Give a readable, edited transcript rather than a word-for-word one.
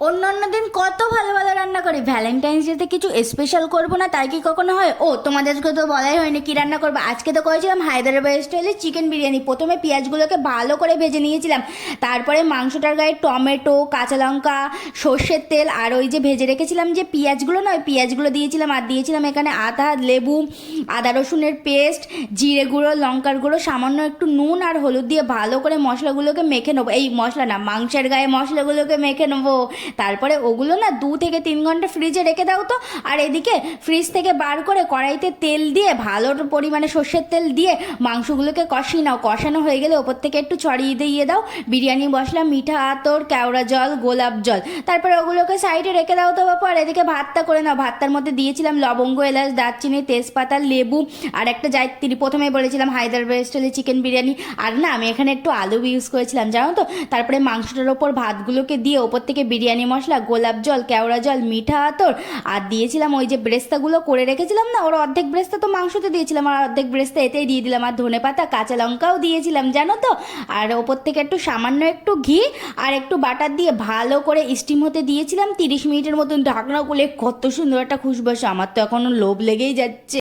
অন্য দিন কত ভালো ভালো রান্না করি, ভ্যালেন্টাইন্স ডেতে কিছু স্পেশাল করবো না তাই কি কখনো হয়? ও তোমাদেরকে তো বলাই হয়নি কি রান্না করবো। আজকে তো করেছিলাম হায়দ্রাবাদ স্টাইলে চিকেন বিরিয়ানি। প্রথমে পেঁয়াজগুলোকে ভালো করে ভেজে নিয়েছিলাম, তারপরে মাংসটার গায়ে টমেটো, কাঁচা লঙ্কা, সর্ষের তেল আর ওই যে ভেজে রেখেছিলাম যে পেঁয়াজগুলো, না ওই পেঁয়াজগুলো দিয়েছিলাম। আর দিয়েছিলাম এখানে আদা, লেবু, আদা রসুনের পেস্ট, জিরে গুঁড়ো, লঙ্কার গুঁড়ো, সামান্য একটু নুন আর হলুদ দিয়ে ভালো করে মশলাগুলোকে মেখে নেবো। এই মশলা না, মাংসের গায়ে মশলাগুলোকে মেখে নেবো। তারপরে ওগুলো না 2 থেকে 3 ঘন্টা ফ্রিজে রেখে দাও তো। আর এদিকে ফ্রিজ থেকে বার করে কড়াইতে তেল দিয়ে ভালো পরিমাণে সর্ষের তেল দিয়ে মাংসগুলোকে কষিয়ে নাও। কষানো হয়ে গেলে ওপর থেকে একটু ছড়িয়ে দিয়ে দাও বিরিয়ানি মশলা, মিঠা আতর, কেওড়া জল, গোলাপ জল। তারপরে ওগুলোকে সাইডে রেখে দাও তো বাপু। আর এদিকে ভাতটা করে নাও। ভাতটার মধ্যে দিয়েছিলাম লবঙ্গ, এলাচ, দারচিনি, তেজপাতা, লেবু আর একটা জায়ত্রী। প্রথমে বলেছিলাম হায়দ্রাবাদ স্টাইলে চিকেন বিরিয়ানি, আর না আমি এখানে একটু আলু ইউজ করেছিলাম জানো তো। তারপরে মাংসটার ওপর ভাতগুলোকে দিয়ে ওপর থেকে বিরিয়ানি মশলা, গোলাপ জল, কেওড়া জল, মিঠা আতর আর দিয়েছিলাম ওই যে ব্রেস্তাগুলো করে রেখেছিলাম না, ওর অর্ধেক ব্রেস্তা তো মাংসতে দিয়েছিলাম আর অর্ধেক ব্রেস্তা এতেই দিয়ে দিলাম। আর ধনে পাতা, কাঁচা লঙ্কাও দিয়েছিলাম জানো তো। আর ওপর থেকে একটু সামান্য একটু ঘি আর একটু বাটার দিয়ে ভালো করে স্টিম হতে দিয়েছিলাম 30 মিনিটের মতন ঢাকনা খুলে। কত সুন্দর একটা খুশবু আসে, আমার তো এখনো লোভ লেগেই যাচ্ছে।